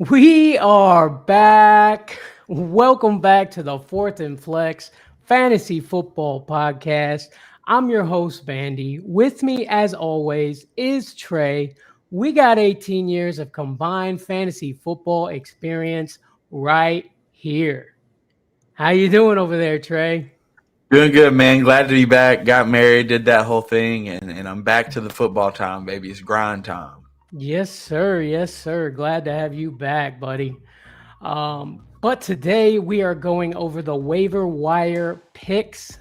We are back. Welcome back to the Fourth and Flex Fantasy Football Podcast. I'm your host, Bandy. With me, as always, is Trey. We got 18 years of combined fantasy football experience right here. How you doing over there, Trey? Doing good, man. Glad to be back. Got married, did that whole thing, and I'm back to the football time, baby. It's grind time. Yes, sir. Yes, sir. Glad to have you back, buddy. But today we are going over the waiver wire picks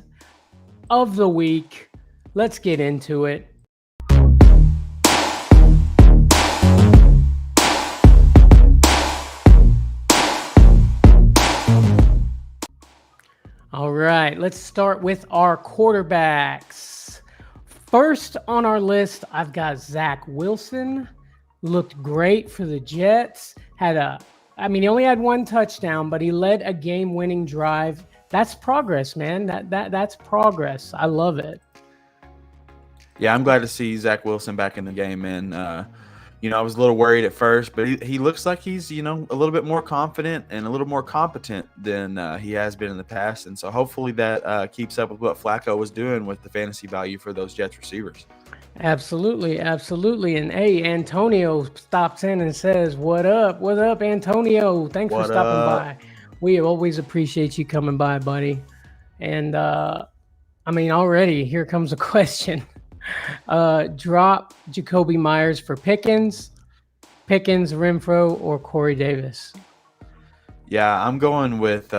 of the week. Let's get into it. All right, let's start with our quarterbacks. First on our list, I've got Zach Wilson. Looked great for the Jets. He only had one touchdown, but he led a game-winning drive. That's progress, man. That's progress. I love it. Yeah, I'm glad to see Zach Wilson back in the game, man. I was a little worried at first, but he looks like he's, a little bit more confident and a little more competent than he has been in the past. And so hopefully that keeps up with what Flacco was doing with the fantasy value for those Jets receivers. Absolutely, absolutely. And hey, Antonio stops in and says, "What up? What up, Antonio? Thanks for What stopping up? by. We always appreciate you coming by, buddy." And already here comes a question. Drop Jacoby Myers for Pickens, Renfro, or Corey Davis? Yeah, I'm going with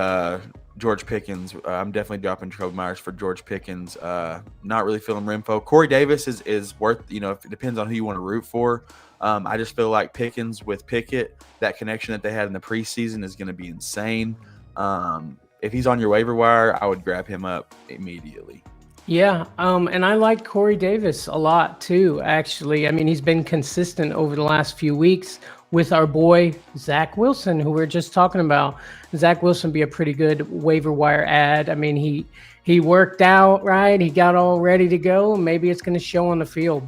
George Pickens. I'm definitely dropping Jacoby Myers for George Pickens. Not really feeling Renfro. Corey Davis is worth, if it depends on who you want to root for. I just feel like Pickens with Pickett, that connection that they had in the preseason is going to be insane. If he's on your waiver wire, I would grab him up immediately. Yeah, and I like Corey Davis a lot too, actually. I mean, he's been consistent over the last few weeks with our boy Zach Wilson, who we are just talking about. Zach Wilson be a pretty good waiver wire ad. I mean, he worked out, right? He got all ready to go. Maybe it's going to show on the field.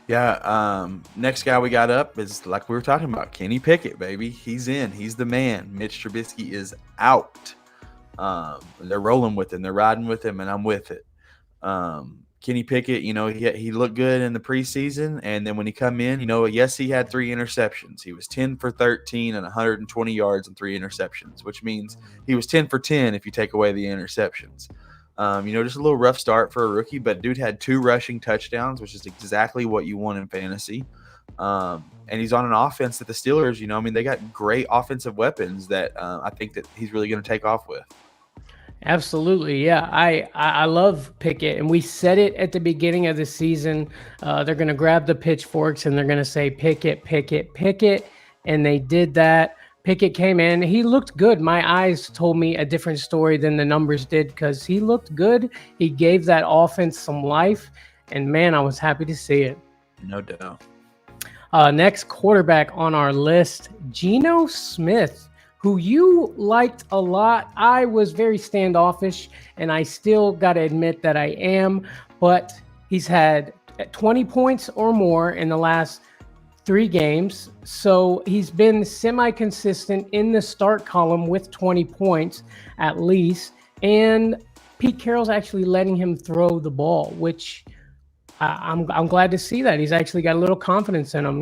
Yeah, next guy we got up is, like we were talking about, Kenny Pickett, baby. He's in. He's the man. Mitch Trubisky is out. They're rolling with him. They're riding with him, and I'm with it. Kenny Pickett, he looked good in the preseason, and then when he come in, yes, he had 3 interceptions. He was 10 for 13 and 120 yards and 3 interceptions, which means he was 10 for 10 if you take away the interceptions. Just a little rough start for a rookie, but dude had 2 rushing touchdowns, which is exactly what you want in fantasy. And he's on an offense that the Steelers, they got great offensive weapons that I think that he's really going to take off with. Absolutely, yeah. I love Pickett, and we said it at the beginning of the season. They're going to grab the pitchforks and they're going to say Pickett, Pickett, Pickett, and they did that. Pickett came in. He looked good. My eyes told me a different story than the numbers did because he looked good. He gave that offense some life, and man, I was happy to see it. No doubt. Next quarterback on our list, Geno Smith, who you liked a lot. I was very standoffish, and I still got to admit that I am, but he's had 20 points or more in the last 3 games. So he's been semi-consistent in the start column with 20 points at least. And Pete Carroll's actually letting him throw the ball, which I'm glad to see that. He's actually got a little confidence in him,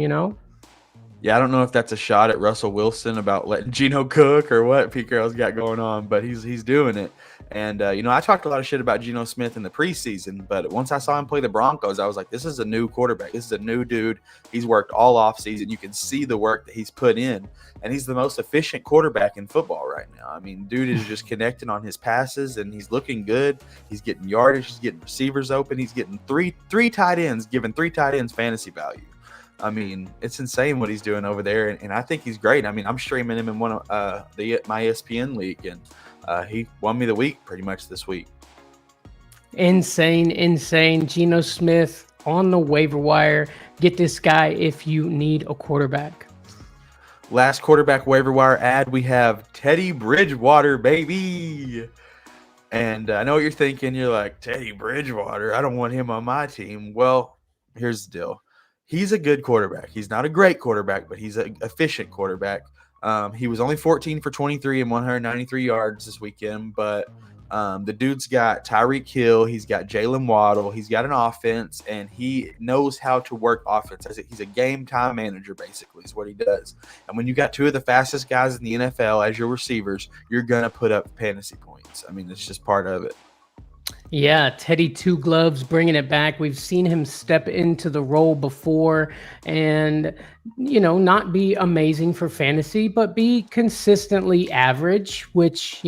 Yeah, I don't know if that's a shot at Russell Wilson about letting Geno cook or what Pete Carroll's got going on, but he's doing it. And, I talked a lot of shit about Geno Smith in the preseason, but once I saw him play the Broncos, I was like, this is a new quarterback. This is a new dude. He's worked all offseason. You can see the work that he's put in, and he's the most efficient quarterback in football right now. I mean, dude is just connecting on his passes, and he's looking good. He's getting yardage. He's getting receivers open. He's getting three tight ends, giving 3 tight ends fantasy value. I mean, it's insane what he's doing over there, and I think he's great. I mean, I'm streaming him in one of my ESPN league, and he won me the week pretty much this week. Insane. Geno Smith on the waiver wire. Get this guy if you need a quarterback. Last quarterback waiver wire ad, we have Teddy Bridgewater, baby. And I know what you're thinking. You're like, Teddy Bridgewater, I don't want him on my team. Well, here's the deal. He's a good quarterback. He's not a great quarterback, but he's an efficient quarterback. He was only 14 for 23 and 193 yards this weekend, but the dude's got Tyreek Hill. He's got Jalen Waddle. He's got an offense, and he knows how to work offense. He's a game-time manager, basically, is what he does. And when you got two of the fastest guys in the NFL as your receivers, you're going to put up fantasy points. I mean, it's just part of it. Yeah, Teddy Two Gloves bringing it back. We've seen him step into the role before and, not be amazing for fantasy, but be consistently average, which,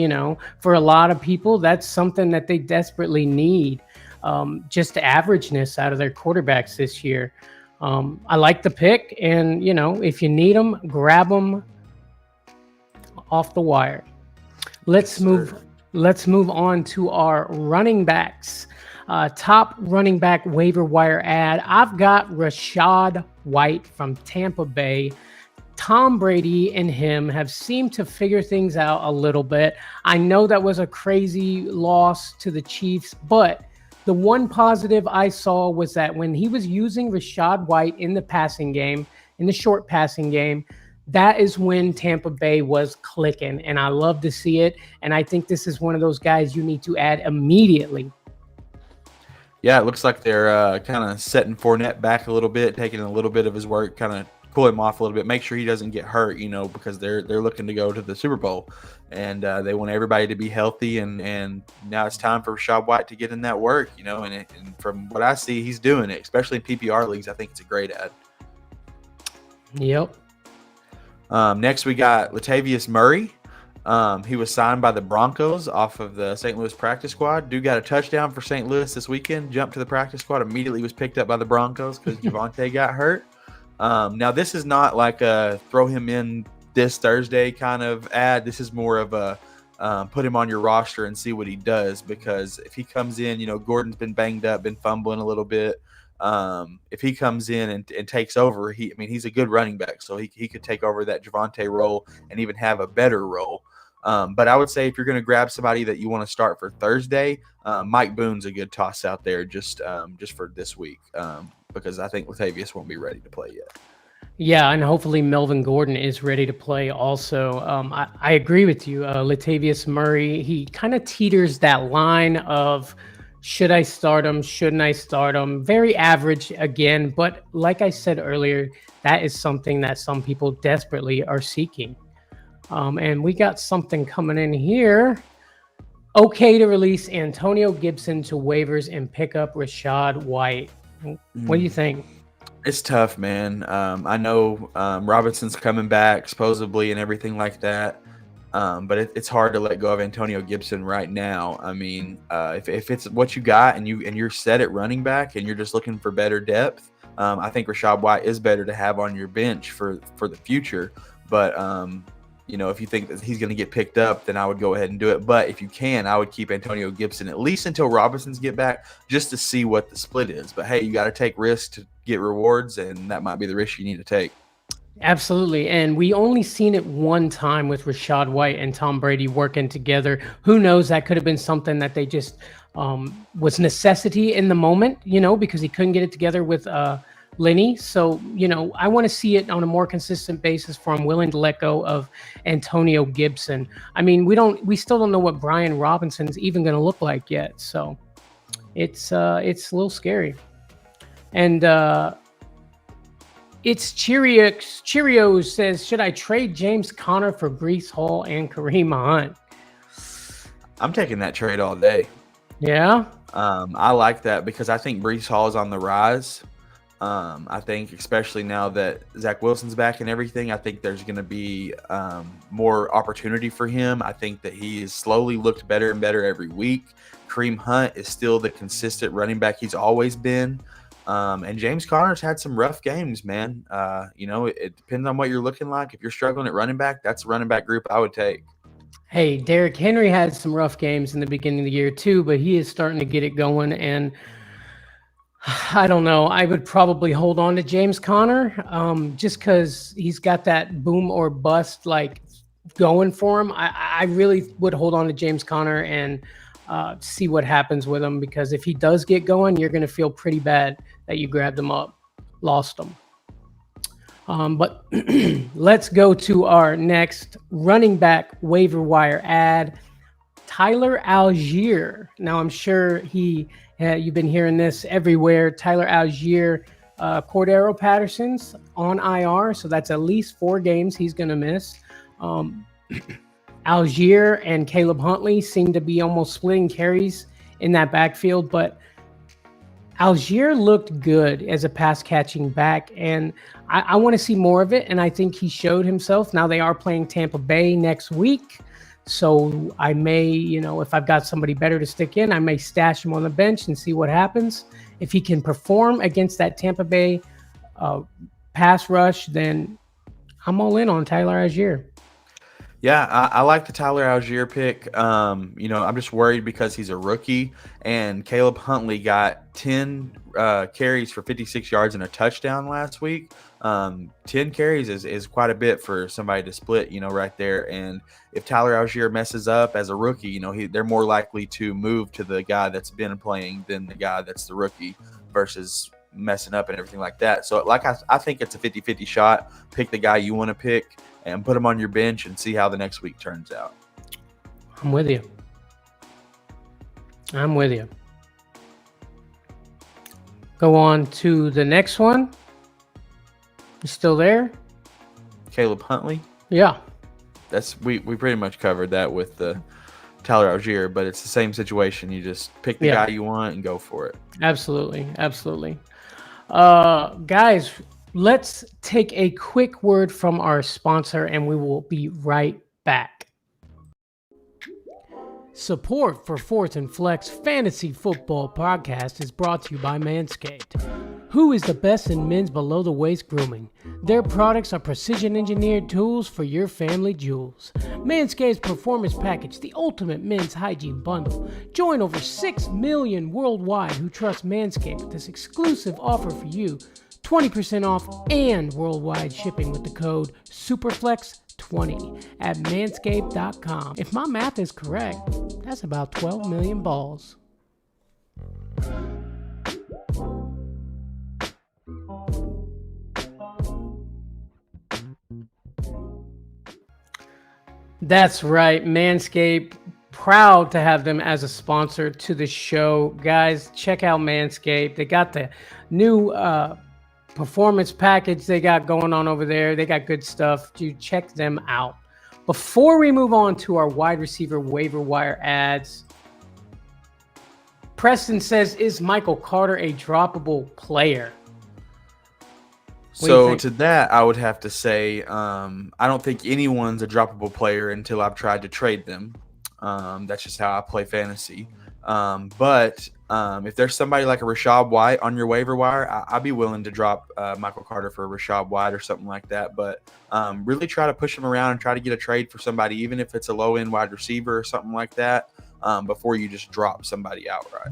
for a lot of people, that's something that they desperately need. Just averageness out of their quarterbacks this year. I like the pick, and, if you need them, grab them off the wire. Let's move on to our running backs. Top running back waiver wire ad. I've got Rachaad White from Tampa Bay. Tom Brady and him have seemed to figure things out a little bit. I know that was a crazy loss to the Chiefs, but the one positive I saw was that when he was using Rachaad White in the passing game, in the short passing game, that is when Tampa Bay was clicking, and I love to see it. And I think this is one of those guys you need to add immediately. Yeah, it looks like they're kind of setting Fournette back a little bit, taking a little bit of his work, kind of cool him off a little bit, make sure he doesn't get hurt, because they're looking to go to the Super Bowl, and they want everybody to be healthy. And now it's time for Rachaad White to get in that work, and from what I see, he's doing it, especially in PPR leagues. I think it's a great ad. Yep. Next, we got Latavius Murray. He was signed by the Broncos off of the St. Louis practice squad. Dude got a touchdown for St. Louis this weekend, jumped to the practice squad, immediately was picked up by the Broncos because Javonte got hurt. Now, this is not like a throw him in this Thursday kind of ad. This is more of a put him on your roster and see what he does, because if he comes in, Gordon's been banged up, been fumbling a little bit. If he comes in and takes over, he's a good running back, so he could take over that Javonte role and even have a better role. But I would say if you're going to grab somebody that you want to start for Thursday, Mike Boone's a good toss out there just for this week, because I think Latavius won't be ready to play yet. Yeah, and hopefully Melvin Gordon is ready to play also. I agree with you. Latavius Murray, he kind of teeters that line of, should I start him? Shouldn't I start him? Very average again, but like I said earlier, that is something that some people desperately are seeking. And we got something coming in here. Okay to release Antonio Gibson to waivers and pick up Rachaad White. What do you think? It's tough, man. I know Robinson's coming back supposedly and everything like that. But it's hard to let go of Antonio Gibson right now. I mean, if it's what you got and you're set at running back and you're just looking for better depth, I think Rachaad White is better to have on your bench for the future. But if you think that he's going to get picked up, then I would go ahead and do it. But if you can, I would keep Antonio Gibson at least until Robinson's get back, just to see what the split is. But hey, you got to take risks to get rewards, and that might be the risk you need to take. Absolutely. And we only seen it one time with Rachaad White and Tom Brady working together. Who knows? That could have been something that they just was necessity in the moment, because he couldn't get it together with Lenny. So, I want to see it on a more consistent basis for I'm willing to let go of Antonio Gibson. I mean, we still don't know what Brian Robinson's even going to look like yet. So it's a little scary. And, it's Cheerios says, should I trade James Conner for Breece Hall and Kareem Hunt? I'm taking that trade all day. Yeah? I like that because I think Breece Hall is on the rise. I think especially now that Zach Wilson's back and everything, I think there's going to be more opportunity for him. I think that he has slowly looked better and better every week. Kareem Hunt is still the consistent running back he's always been. And James Conner's had some rough games, man. It depends on what you're looking like. If you're struggling at running back, that's a running back group I would take. Hey, Derrick Henry had some rough games in the beginning of the year too, but he is starting to get it going. And I don't know. I would probably hold on to James Conner just because he's got that boom or bust like going for him. I really would hold on to James Conner and see what happens with him, because if he does get going, you're going to feel pretty bad that you grabbed him up. lost them. But let's go to our next running back waiver wire ad, Tyler Algier. Now, I'm sure you've been hearing this everywhere. Tyler Algier, Cordero Patterson's on IR, so that's at least 4 games he's going to miss. Algier and Caleb Huntley seem to be almost splitting carries in that backfield, but Algier looked good as a pass catching back, and I want to see more of it, and I think he showed himself. Now they are playing Tampa Bay next week, so I may, if I've got somebody better to stick in, I may stash him on the bench and see what happens. If he can perform against that Tampa Bay pass rush, then I'm all in on Tyler Algier. Yeah, I like the Tyler Algier pick. I'm just worried because he's a rookie, and Caleb Huntley got 10 carries for 56 yards and a touchdown last week. 10 carries is quite a bit for somebody to split, right there. And if Tyler Algier messes up as a rookie, they're more likely to move to the guy that's been playing than the guy that's the rookie versus messing up and everything like that. So I think it's a 50-50 shot. Pick the guy you want to pick and put him on your bench and see how the next week turns out. I'm with you. Go on to the next one. You still there? Caleb Huntley? Yeah. We pretty much covered that with the Tyler Algier, but it's the same situation. You just pick the guy you want and go for it. Absolutely. Guys, let's take a quick word from our sponsor, and we will be right back. Support for Fourth and Flex Fantasy Football Podcast is brought to you by Manscaped. Who is the best in men's below-the-waist grooming? Their products are precision-engineered tools for your family jewels. Manscaped's Performance Package, the ultimate men's hygiene bundle. Join over 6 million worldwide who trust Manscaped with this exclusive offer for you. 20% off and worldwide shipping with the code SUPERFLEX20 at manscaped.com. If my math is correct, that's about 12 million balls. That's right, Manscaped. Proud to have them as a sponsor to the show. Guys, check out Manscaped. They got the new performance package they got going on over there. They got good stuff. Dude, check them out. Before we move on to our wide receiver waiver wire ads, Preston says, is Michael Carter a droppable player? So to that, I would have to say I don't think anyone's a droppable player until I've tried to trade them. That's just how I play fantasy. But if there's somebody like a Rashad White on your waiver wire, I'd be willing to drop Michael Carter for a Rashad White or something like that. But really try to push him around and try to get a trade for somebody, even if it's a low-end wide receiver or something like that, before you just drop somebody outright.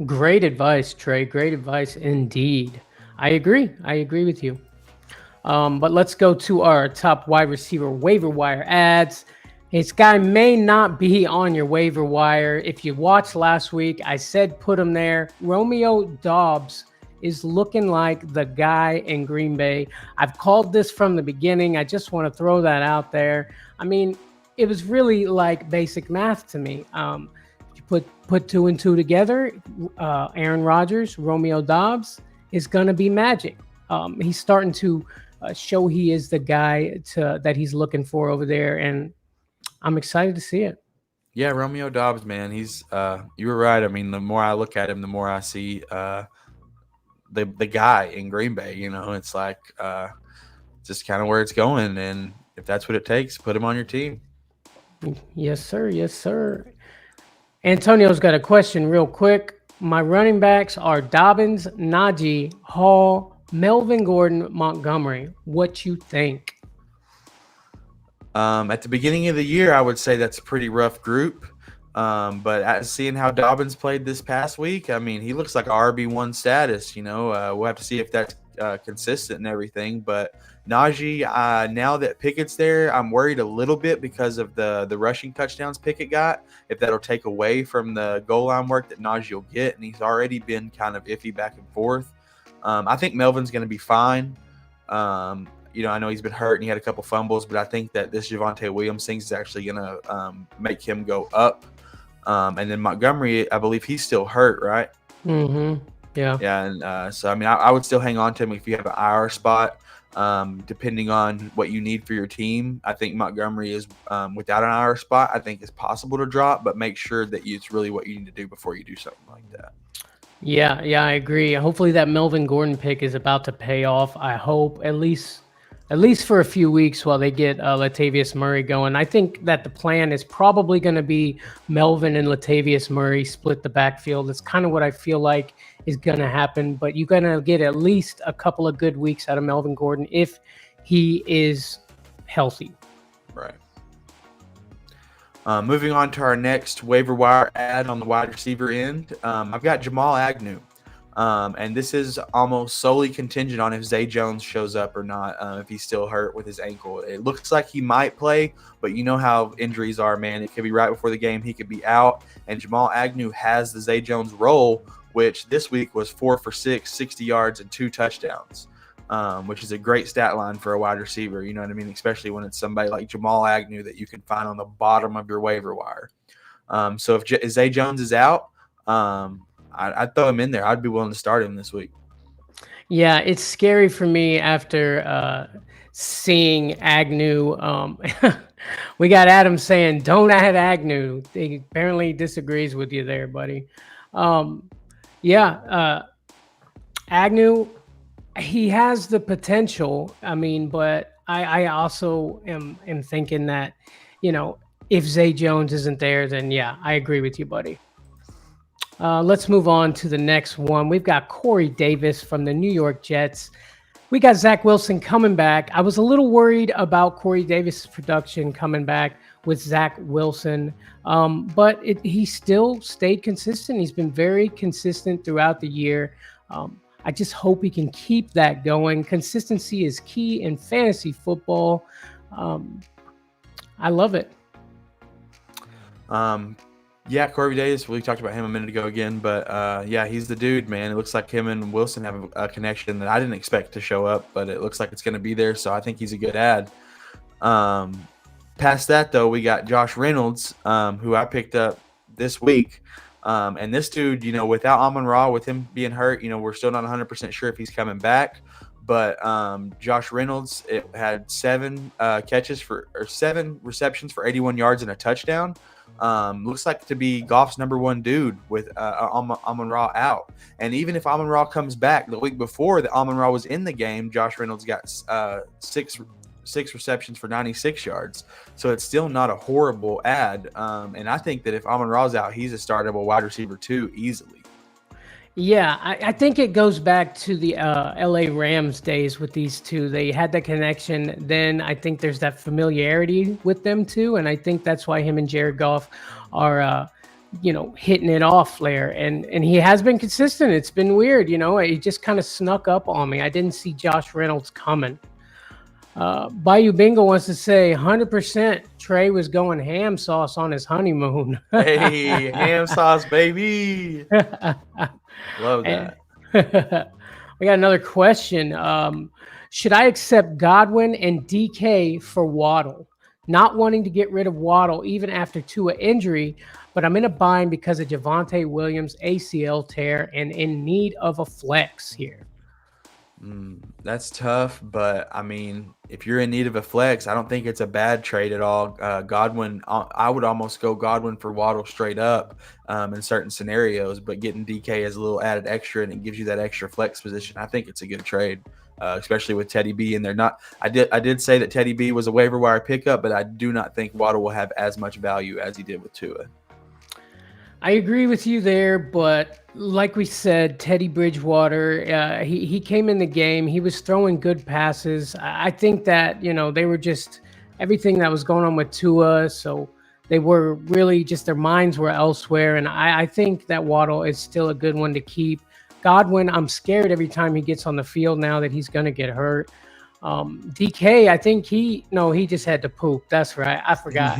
Great advice, Trey. Great advice indeed. I agree with you. But let's go to our top wide receiver waiver wire ads. This guy may not be on your waiver wire. If you watched last week, I said put him there. Romeo Doubs is looking like the guy in Green Bay. I've called this from the beginning. I just want to throw that out there. I mean, it was really like basic math to me. You put 2 and 2 together, Aaron Rodgers, Romeo Doubs is going to be magic. He's starting to show he is the guy that he's looking for over there, and I'm excited to see it. Yeah, Romeo Doubs, man, he's you were right. I mean, the more I look at him, the more I see the guy in Green Bay. It's like just kind of where it's going, and if that's what it takes, put him on your team. Yes, sir. Antonio's got a question real quick. My running backs are Dobbins, Najee, Hall, Melvin Gordon, Montgomery. What you think? At the beginning of the year, I would say that's a pretty rough group. But seeing how Dobbins played this past week, I mean, he looks like RB1 status. We'll have to see if that's consistent and everything. But Najee, now that Pickett's there, I'm worried a little bit because of the rushing touchdowns Pickett got. If that'll take away from the goal line work that Najee will get, and he's already been kind of iffy back and forth. I think Melvin's going to be fine. I know he's been hurt and he had a couple fumbles, but I think that this Javonte Williams thing is actually going to make him go up. And then Montgomery, I believe he's still hurt, right? Mm-hmm. Yeah. Yeah. And so, I mean, I would still hang on to him if you have an IR spot, depending on what you need for your team. I think Montgomery is, without an IR spot, I think it's possible to drop, but make sure that it's really what you need to do before you do something like that. Yeah, I agree. Hopefully that Melvin Gordon pick is about to pay off. I hope at least for a few weeks while they get Latavius Murray going. I think that the plan is probably going to be Melvin and Latavius Murray split the backfield. That's kind of what I feel like is going to happen. But you're going to get at least a couple of good weeks out of Melvin Gordon if he is healthy. Right. Moving on to our next waiver wire ad on the wide receiver end, I've got Jamal Agnew. And this is almost solely contingent on if Zay Jones shows up or not, if he's still hurt with his ankle. It looks like he might play, but you know how injuries are, man. It could be right before the game. He could be out. And Jamal Agnew has the Zay Jones role, which this week was 4 for 6, 60 yards, and 2 touchdowns, which is a great stat line for a wide receiver. You know what I mean? Especially when it's somebody like Jamal Agnew that you can find on the bottom of your waiver wire. So if Zay Jones is out, I'd throw him in there. I'd be willing to start him this week. Yeah, it's scary for me after seeing Agnew. We got Adam saying, don't add Agnew. He apparently disagrees with you there, buddy. Agnew, he has the potential. I mean, but I also am thinking that, if Zay Jones isn't there, then yeah, I agree with you, buddy. Let's move on to the next one. We've got Corey Davis from the New York Jets. We got Zach Wilson coming back. I was a little worried about Corey Davis' production coming back with Zach Wilson, but he still stayed consistent. He's been very consistent throughout the year. I just hope he can keep that going. Consistency is key in fantasy football. I love it. Yeah, Corey Davis, we talked about him a minute ago again, but yeah, he's the dude, man. It looks like him and Wilson have a connection that I didn't expect to show up, but it looks like it's going to be there, so I think he's a good ad. Past that, though, we got Josh Reynolds, who I picked up this week. And this dude, without Amon-Ra, with him being hurt, we're still not 100% sure if he's coming back. But Josh Reynolds, it had 7 receptions for 81 yards and a touchdown. Looks like to be Goff's number 1 dude with Amon-Ra out. And even if Amon-Ra comes back, the week before that Amon-Ra was in the game, Josh Reynolds got 6 receptions for 96 yards. So it's still not a horrible ad. And I think that if Amon-Ra's out, he's a startable wide receiver too, easily. Yeah, I think it goes back to the LA Rams days with these two. They had that connection. Then I think there's that familiarity with them too. And I think that's why him and Jared Goff are, hitting it off there. And he has been consistent. It's been weird. He just kind of snuck up on me. I didn't see Josh Reynolds coming. Bayou Bingo wants to say 100% Trey was going ham sauce on his honeymoon. Hey, ham sauce, baby. Love that. We got another question. Should I accept Godwin and DK for Waddle? Not wanting to get rid of Waddle even after Tua injury, but I'm in a bind because of Javonte Williams' ACL tear and in need of a flex here. That's tough, but I mean, if you're in need of a flex, I don't think it's a bad trade at all. Godwin, I would almost go Godwin for Waddle straight up in certain scenarios, but getting DK as a little added extra and it gives you that extra flex position. I think it's a good trade, especially with Teddy B in there. I did say that Teddy B was a waiver wire pickup, but I do not think Waddle will have as much value as he did with Tua. I agree with you there, but like we said, Teddy Bridgewater, he came in the game. He was throwing good passes. I think that, they were just everything that was going on with Tua. So they were really just their minds were elsewhere. And I think that Waddle is still a good one to keep. Godwin, I'm scared every time he gets on the field now that he's going to get hurt. DK, I think he just had to poop. That's right. I forgot.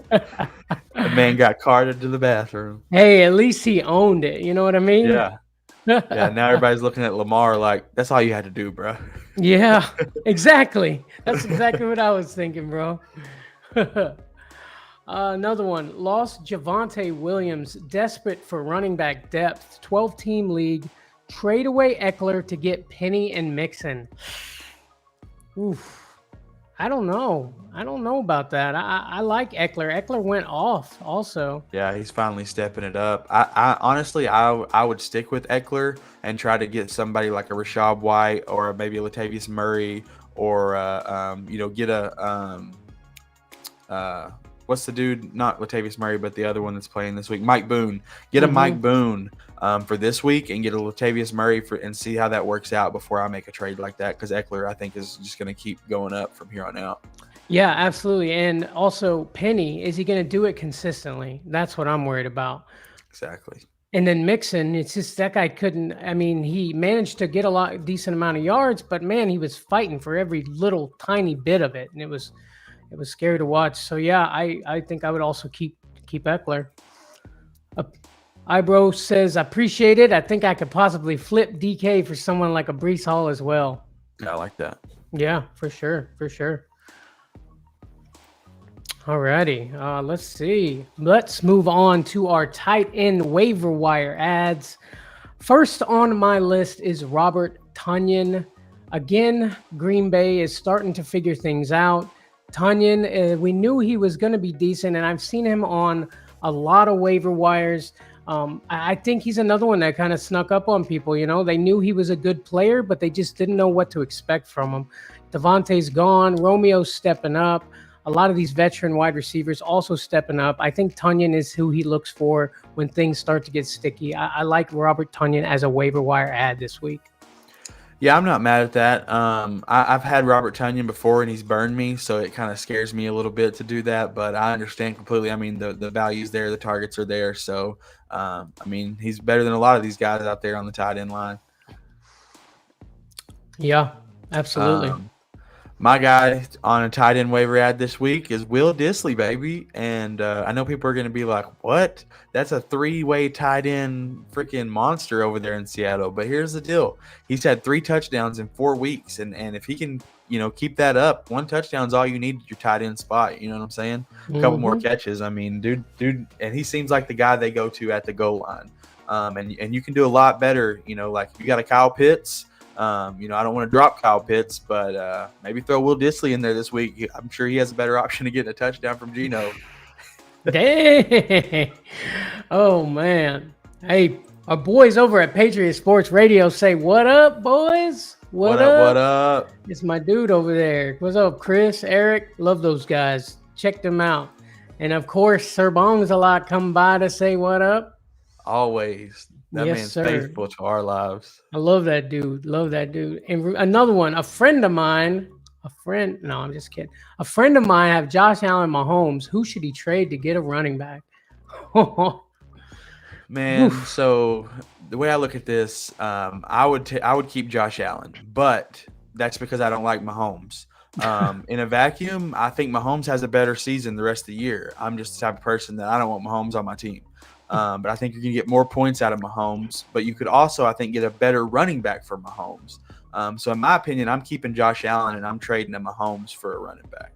The man got carted to the bathroom. Hey, at least he owned it. You know what I mean? Yeah. Yeah, now everybody's looking at Lamar like that's all you had to do, bro. Yeah, exactly. That's exactly what I was thinking, bro. Another one. Lost Javonte Williams, desperate for running back depth. 12-team league. Trade away Eckler to get Penny and Mixon. Oof. I don't know. I don't know about that. I like Eckler. Eckler went off also. Yeah, he's finally stepping it up. I honestly, I would stick with Eckler and try to get somebody like a Rashad White or maybe a Latavius Murray or get a what's the dude? Not Latavius Murray, but the other one that's playing this week, Mike Boone. Get a Mike Boone for this week and get a Latavius Murray and see how that works out before I make a trade like that. Because Eckler, I think, is just going to keep going up from here on out. Yeah, absolutely. And also Penny, is he going to do it consistently? That's what I'm worried about. Exactly. And then Mixon, it's just that guy couldn't. I mean, he managed to get a decent amount of yards, but man, he was fighting for every little tiny bit of it, and it was scary to watch. So yeah, I think I would also keep Eckler. Ibro says, appreciate it. I think I could possibly flip DK for someone like a Breece Hall as well. Yeah, I like that. Yeah, for sure. Alrighty, let's see. Let's move on to our tight end waiver wire ads. First on my list is Robert Tonyan. Again, Green Bay is starting to figure things out. Tonyan, we knew he was going to be decent, and I've seen him on a lot of waiver wires. I think he's another one that kind of snuck up on people. You know, they knew he was a good player, but they just didn't know what to expect from him. Devontae's gone. Romeo's stepping up. A lot of these veteran wide receivers also stepping up. I think Tonyan is who he looks for when things start to get sticky. I like Robert Tonyan as a waiver wire ad this week. Yeah, I'm not mad at that. I've had Robert Tonyan before, and he's burned me, so it kind of scares me a little bit to do that. But I understand completely. I mean, the value's there, the targets are there. So, I mean, he's better than a lot of these guys out there on the tight end line. Yeah, absolutely. My guy on a tight end waiver ad this week is Will Dissly, baby. And I know people are going to be like, what? That's a three-way tight end freaking monster over there in Seattle. But here's the deal. He's had 3 touchdowns in 4 weeks. And if he can, keep that up, 1 touchdown is all you need at your tight end spot. You know what I'm saying? A couple more catches. I mean, dude, and he seems like the guy they go to at the goal line. And you can do a lot better. Like if you got a Kyle Pitts, I don't want to drop Kyle Pitts, but maybe throw Will Dissly in there this week. I'm sure he has a better option to get a touchdown from Geno. Dang. Oh, man. Hey, our boys over at Patriot Sports Radio say, what up, boys? What up? What up? It's my dude over there. What's up, Chris, Eric? Love those guys. Check them out. And, of course, Sir Bong's a lot come by to say what up. Always. That man's faithful to our lives. I love that dude. And another one, a friend of mine, no, I'm just kidding. A friend of mine have Josh Allen Mahomes. Who should he trade to get a running back? Man, so the way I look at this, I would keep Josh Allen, but that's because I don't like Mahomes. In a vacuum, I think Mahomes has a better season the rest of the year. I'm just the type of person that I don't want Mahomes on my team. But I think you're going to get more points out of Mahomes. But you could also, I think, get a better running back for Mahomes. So in my opinion, I'm keeping Josh Allen and I'm trading a Mahomes for a running back.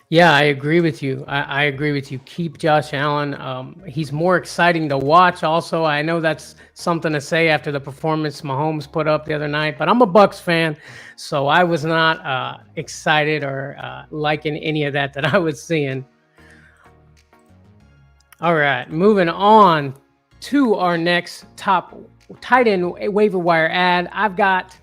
Yeah, I agree with you. I agree with you. Keep Josh Allen. He's more exciting to watch. Also, I know that's something to say after the performance Mahomes put up the other night, but I'm a Bucs fan, so I was not excited or liking any of that I was seeing. All right, moving on to our next top tight end waiver wire ad. I've got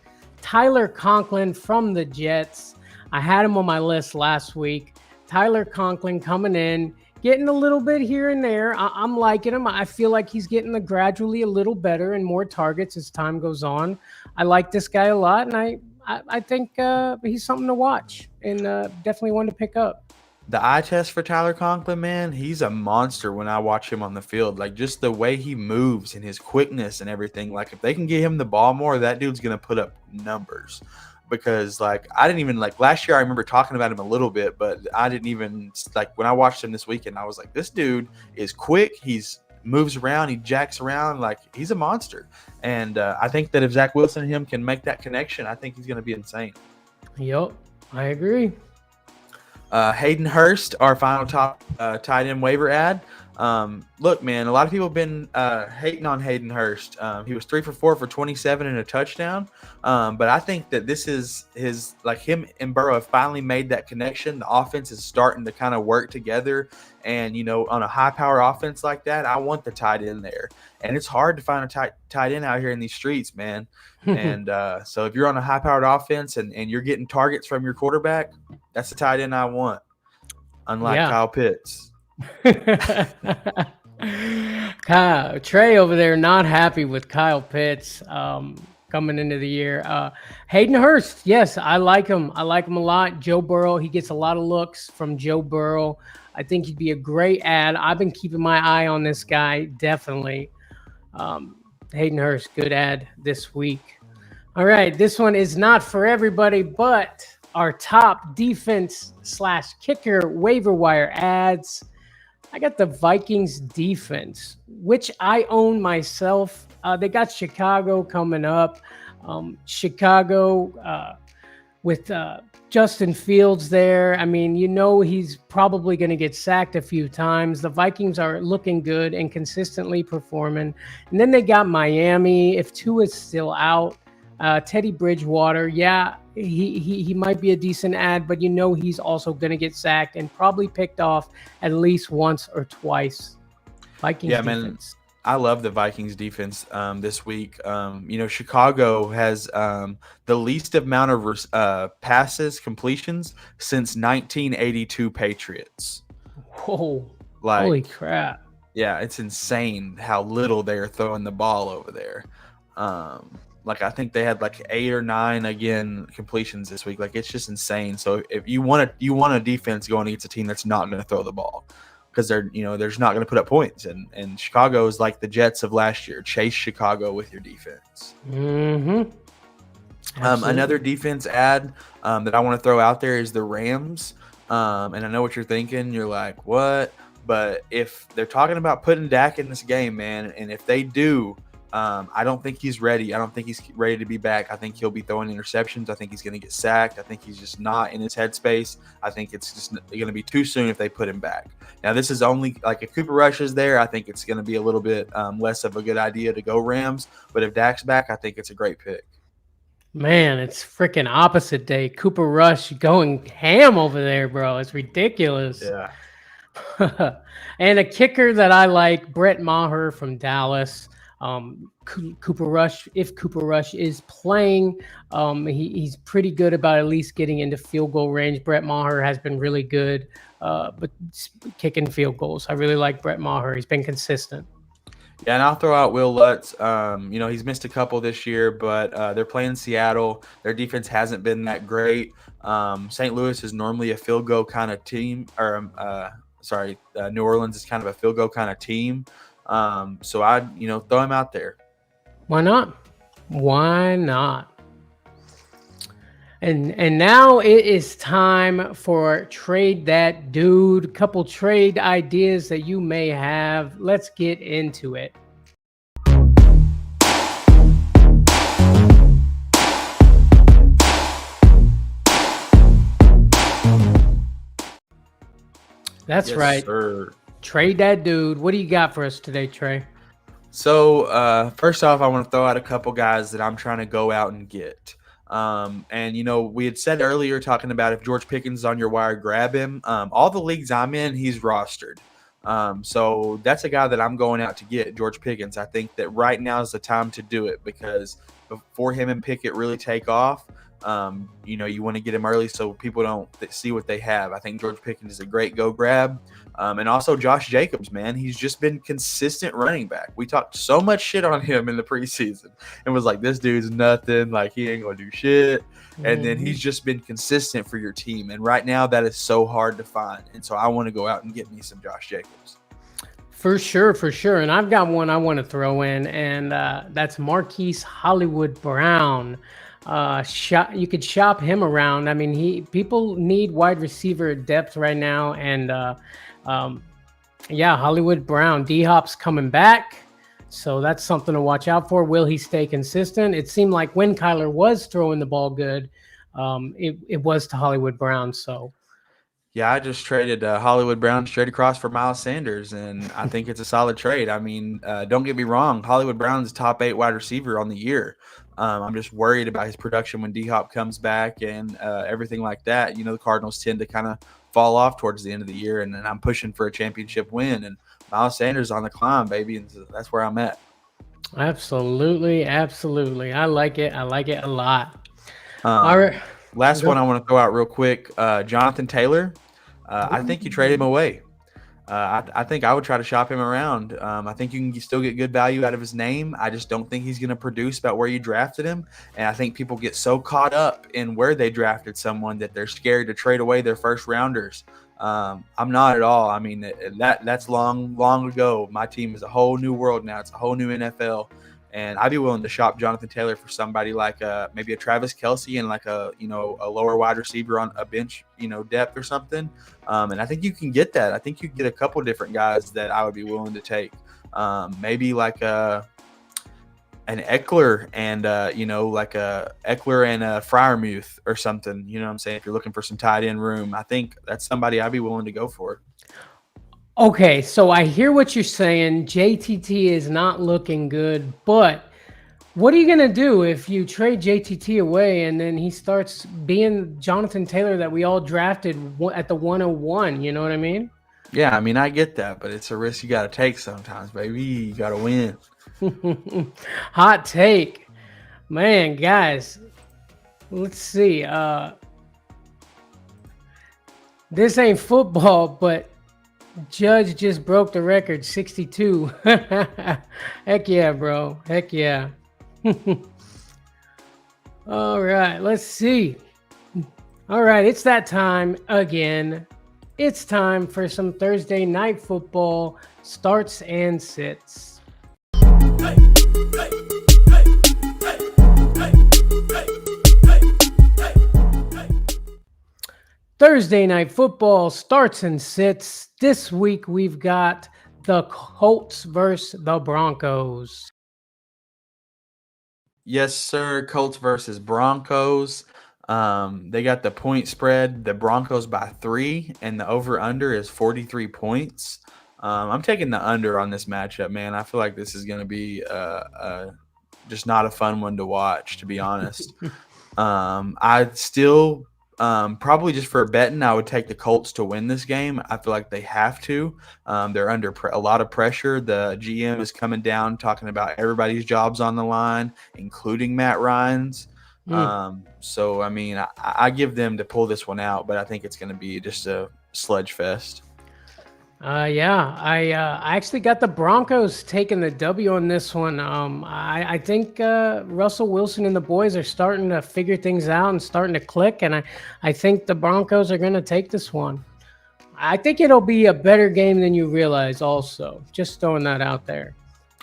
Tyler Conklin from the Jets. I had him on my list last week. Tyler Conklin coming in, getting a little bit here and there. I'm liking him. I feel like he's getting gradually a little better and more targets as time goes on. I like this guy a lot, and I think he's something to watch and definitely one to pick up. The eye test for Tyler Conklin, man, he's a monster when I watch him on the field. Like, just the way he moves and his quickness and everything. Like, if they can get him the ball more, that dude's going to put up numbers. Because, like, I didn't even, like, last year I remember talking about him a little bit, but I didn't even, like, when I watched him this weekend, I was like, this dude is quick. He's moves around, he jacks around, like he's a monster. And I think that if Zach Wilson and him can make that connection, I think he's going to be insane. Yep, I agree. Hayden Hurst, our final top tight end waiver ad. Look, man, a lot of people have been hating on Hayden Hurst. He was 3 for 4 for 27 and a touchdown. But I think that this is him and Burrow have finally made that connection. The offense is starting to kind of work together. And, on a high-power offense like that, I want the tight end there. And it's hard to find a tight end out here in these streets, man. And so if you're on a high-powered offense and you're getting targets from your quarterback, that's the tight end I want, unlike Kyle Pitts. Trey over there not happy with Kyle Pitts coming into the year. Hayden Hurst, yes, I like him. I like him a lot. Joe Burrow, he gets a lot of looks from Joe Burrow. I think he'd be a great ad. I've been keeping my eye on this guy, definitely. Hayden Hurst, good ad this week. All right, this one is not for everybody, but our top defense/kicker waiver wire ads. I got the Vikings defense, which I own myself. They got Chicago coming up. Chicago with Justin Fields there. I mean, he's probably going to get sacked a few times. The Vikings are looking good and consistently performing. And then they got Miami. If Tua's still out, Teddy Bridgewater, he might be a decent ad, but he's also going to get sacked and probably picked off at least once or twice. Vikings defense. Man, I love the Vikings defense this week. Chicago has the least amount of passes, completions since 1982 Patriots. Whoa. Holy crap. Yeah, it's insane how little they're throwing the ball over there. I think they had 8 or 9 completions this week. It's just insane. So if you want a defense going against a team that's not going to throw the ball, because they're just not going to put up points. And Chicago is like the Jets of last year. Chase Chicago with your defense. Mm-hmm. Another defense ad that I want to throw out there is the Rams. And I know what you're thinking. You're like, what? But if they're talking about putting Dak in this game, man, and if they do, I don't think he's ready. I don't think he's ready to be back. I think he'll be throwing interceptions. I think he's going to get sacked. I think he's just not in his headspace. I think it's just going to be too soon if they put him back. Now, this is only if Cooper Rush is there, I think it's going to be a little bit less of a good idea to go Rams. But if Dak's back, I think it's a great pick. Man, it's freaking opposite day. Cooper Rush going ham over there, bro. It's ridiculous. Yeah. And a kicker that I like, Brett Maher from Dallas. Cooper Rush, if Cooper Rush is playing, he's pretty good about at least getting into field goal range. Brett Maher has been really good, but kicking field goals. I really like Brett Maher. He's been consistent. Yeah, and I'll throw out Will Lutz. He's missed a couple this year, but they're playing Seattle. Their defense hasn't been that great. St. Louis is normally a field goal kind of team, or New Orleans is kind of a field goal kind of team. So I'd, throw him out there. Why not? Why not? And now it is time for Trade That Dude. A couple trade ideas that you may have. Let's get into it. That's right. Sir. Trade That Dude. What do you got for us today, Trey? So, first off, I want to throw out a couple guys that I'm trying to go out and get. We had said earlier, talking about if George Pickens is on your wire, grab him. All the leagues I'm in, he's rostered. So that's a guy that I'm going out to get, George Pickens. I think that right now is the time to do it, because before him and Pickett really take off, you want to get him early so people don't see what they have. I think George Pickens is a great go grab. And also Josh Jacobs, man, he's just been consistent running back. We talked so much shit on him in the preseason and was like, this dude's nothing, he ain't gonna do shit. And then he's just been consistent for your team. And right now that is so hard to find. And so I want to go out and get me some Josh Jacobs. For sure. And I've got one I want to throw in, and that's Marquise Hollywood Brown. You could shop him around. I mean, people need wide receiver depth right now, and Yeah, Hollywood Brown. D-Hop's coming back. So that's something to watch out for. Will he stay consistent? It seemed like when Kyler was throwing the ball good, it was to Hollywood Brown. So Yeah, I just traded Hollywood Brown straight across for Miles Sanders, and I think it's a solid trade. I mean, don't get me wrong, Hollywood Brown's top 8 wide receiver on the year. I'm just worried about his production when D-Hop comes back and everything like that. You know, the Cardinals tend to kind of fall off towards the end of the year, and I'm pushing for a championship win, and Miles Sanders on the climb, baby, and so that's where I'm at. absolutely, absolutely. I like it. I like it a lot. All Um, right. Last Go. one I want to throw out real quick, Jonathan Taylor. I think you trade him away. I think I would try to shop him around. I think you can still get good value out of his name. I just don't think he's going to produce about where you drafted him. And I think people get so caught up in where they drafted someone that they're scared to trade away their first rounders. I'm not at all. I mean, that's long ago. My team is a whole new world now. It's a whole new NFL. And I'd be willing to shop Jonathan Taylor for somebody like maybe a Travis Kelce and like a lower wide receiver on a bench depth or something. And I think you can get that. I think you can get a couple different guys that I would be willing to take. Maybe like an Eckler and like a Eckler and a Freiermuth or something. You know what I'm saying? If you're looking for some tight end room, I think that's somebody I'd be willing to go for. Okay, so I hear what you're saying. JTT is not looking good, but what are you going to do if you trade JTT away and then he starts being Jonathan Taylor that we all drafted at the 101? You know what I mean? Yeah, I mean, I get that, but it's a risk you got to take sometimes, baby. You got to win. Hot take. Man, guys, let's see. This ain't football, but Judge just broke the record, 62. Heck yeah, bro. Heck yeah. All right, let's see. All right, it's that time again. It's time for some Thursday night football starts and sits. Thursday night football starts and sits. This week we've got the Colts versus the Broncos. Yes, sir. Colts versus Broncos. They got the point spread, the Broncos by 3, and the over-under is 43 points. I'm taking the under on this matchup, man. I feel like this is going to be just not a fun one to watch, to be honest. I still probably just for betting, I would take the Colts to win this game. I feel like they have to. They're under a lot of pressure. The GM is coming down talking about everybody's jobs on the line, including Matt Ryan's. So, I mean, I give them to pull this one out, but I think it's going to be just a sludge fest. Yeah, I actually got the Broncos taking the W on this one. I think Russell Wilson and the boys are starting to figure things out and starting to click, and I think the Broncos are going to take this one. I think it'll be a better game than you realize also. Just throwing that out there.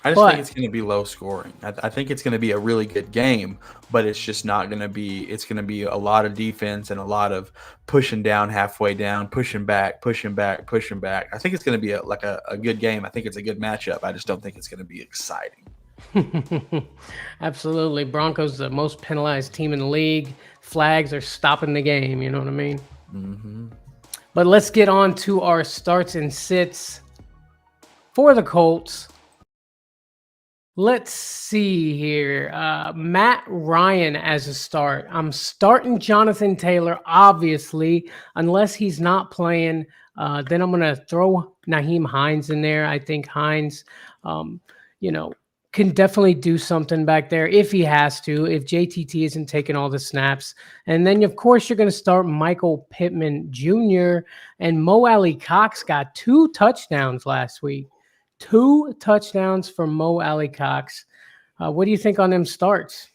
I just think it's going to be low scoring. I think it's going to be a really good game, but it's just not going to be – it's going to be a lot of defense and a lot of pushing down, halfway down, pushing back, pushing back, pushing back. I think it's going to be a good game. I think it's a good matchup. I just don't think it's going to be exciting. Absolutely. Broncos the most penalized team in the league. Flags are stopping the game. You know what I mean? Mm-hmm. But let's get on to our starts and sits for the Colts. Let's see here. Matt Ryan as a start. I'm starting Jonathan Taylor, obviously, unless he's not playing. Then I'm going to throw Nyheim Hines in there. I think Hines, can definitely do something back there if he has to, if JTT isn't taking all the snaps. And then, of course, you're going to start Michael Pittman Jr. And Mo Alley Cox got 2 touchdowns last week. 2 touchdowns for Mo Alley Cox. What do you think on them starts?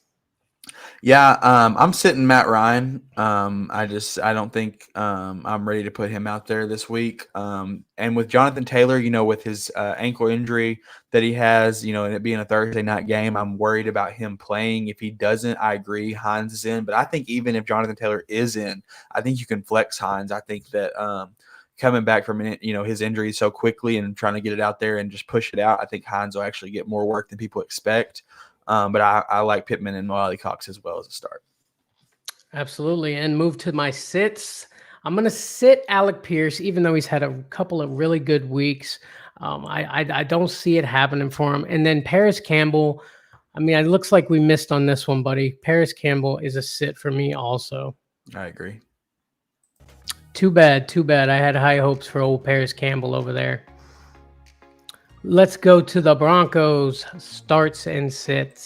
Yeah, I'm sitting Matt Ryan. I don't think I'm ready to put him out there this week. And with Jonathan Taylor, with his ankle injury that he has, and it being a Thursday night game, I'm worried about him playing. If he doesn't, I agree, Hines is in. But I think even if Jonathan Taylor is in, I think you can flex Hines. I think that coming back from his injury so quickly and trying to get it out there and just push it out. I think Hines will actually get more work than people expect. But I like Pittman and Wiley Cox as well as a start. Absolutely. And move to my sits. I'm going to sit Alec Pierce, even though he's had a couple of really good weeks. I don't see it happening for him. And then Paris Campbell. I mean, it looks like we missed on this one, buddy. Paris Campbell is a sit for me also. I agree. Too bad. I had high hopes for old Paris Campbell over there. Let's go to the Broncos starts and sits.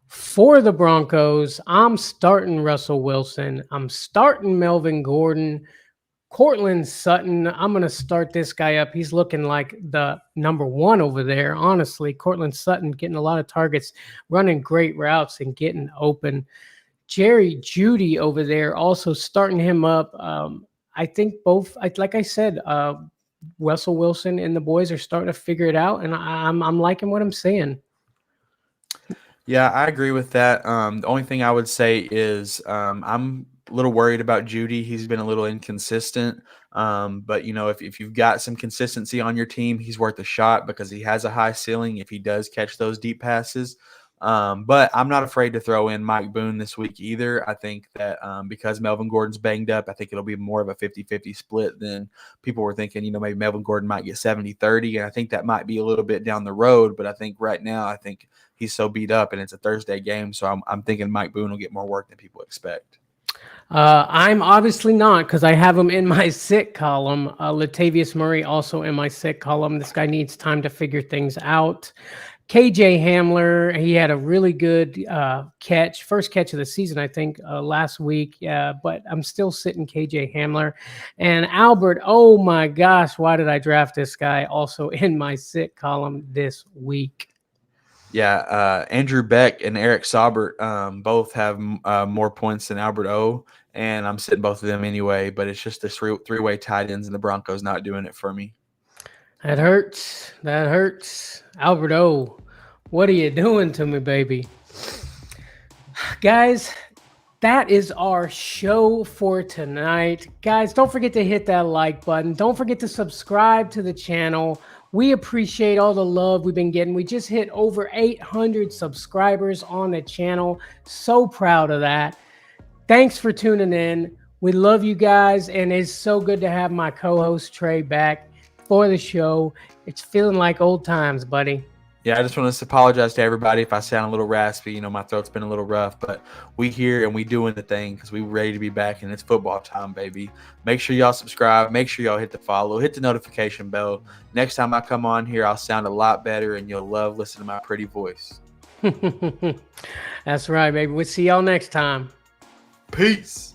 For the Broncos, I'm starting Russell Wilson. I'm starting Melvin Gordon. Cortland Sutton, I'm going to start this guy up. He's looking like the number one over there. Honestly, Cortland Sutton getting a lot of targets, running great routes and getting open. Jerry Jeudy over there also starting him up. I think both, like I said, Russell Wilson and the boys are starting to figure it out, and I'm liking what I'm seeing. Yeah, I agree with that. The only thing I would say is I'm a little worried about Jeudy. He's been a little inconsistent. But, if you've got some consistency on your team, he's worth a shot because he has a high ceiling if he does catch those deep passes. But I'm not afraid to throw in Mike Boone this week either. I think that because Melvin Gordon's banged up, I think it'll be more of a 50-50 split than people were thinking. Maybe Melvin Gordon might get 70-30, and I think that might be a little bit down the road. But I think right now, I think he's so beat up, and it's a Thursday game, so I'm thinking Mike Boone will get more work than people expect. I'm obviously not, because I have him in my sit column. Latavius Murray also in my sit column. This guy needs time to figure things out. KJ Hamler, he had a really good catch, first catch of the season, I think, last week. But I'm still sitting KJ Hamler. And Albert, oh my gosh, why did I draft this guy also in my sit column this week? Yeah, Andrew Beck and Eric Saubert both have more points than Albert O, and I'm sitting both of them anyway, but it's just the three-way tight ends, and the Broncos not doing it for me. That hurts. Albert O, what are you doing to me, baby? Guys, that is our show for tonight. Guys, don't forget to hit that like button. Don't forget to subscribe to the channel. We appreciate all the love we've been getting. We just hit over 800 subscribers on the channel. So proud of that. Thanks for tuning in. We love you guys, and it's so good to have my co-host Trey back for the show. It's feeling like old times, buddy. Yeah, I just want to apologize to everybody if I sound a little raspy. My throat's been a little rough, but we here and we doing the thing because we ready to be back, and it's football time, baby. Make sure y'all subscribe. Make sure y'all hit the follow. Hit the notification bell. Next time I come on here, I'll sound a lot better, and you'll love listening to my pretty voice. That's right, baby. We'll see y'all next time. Peace.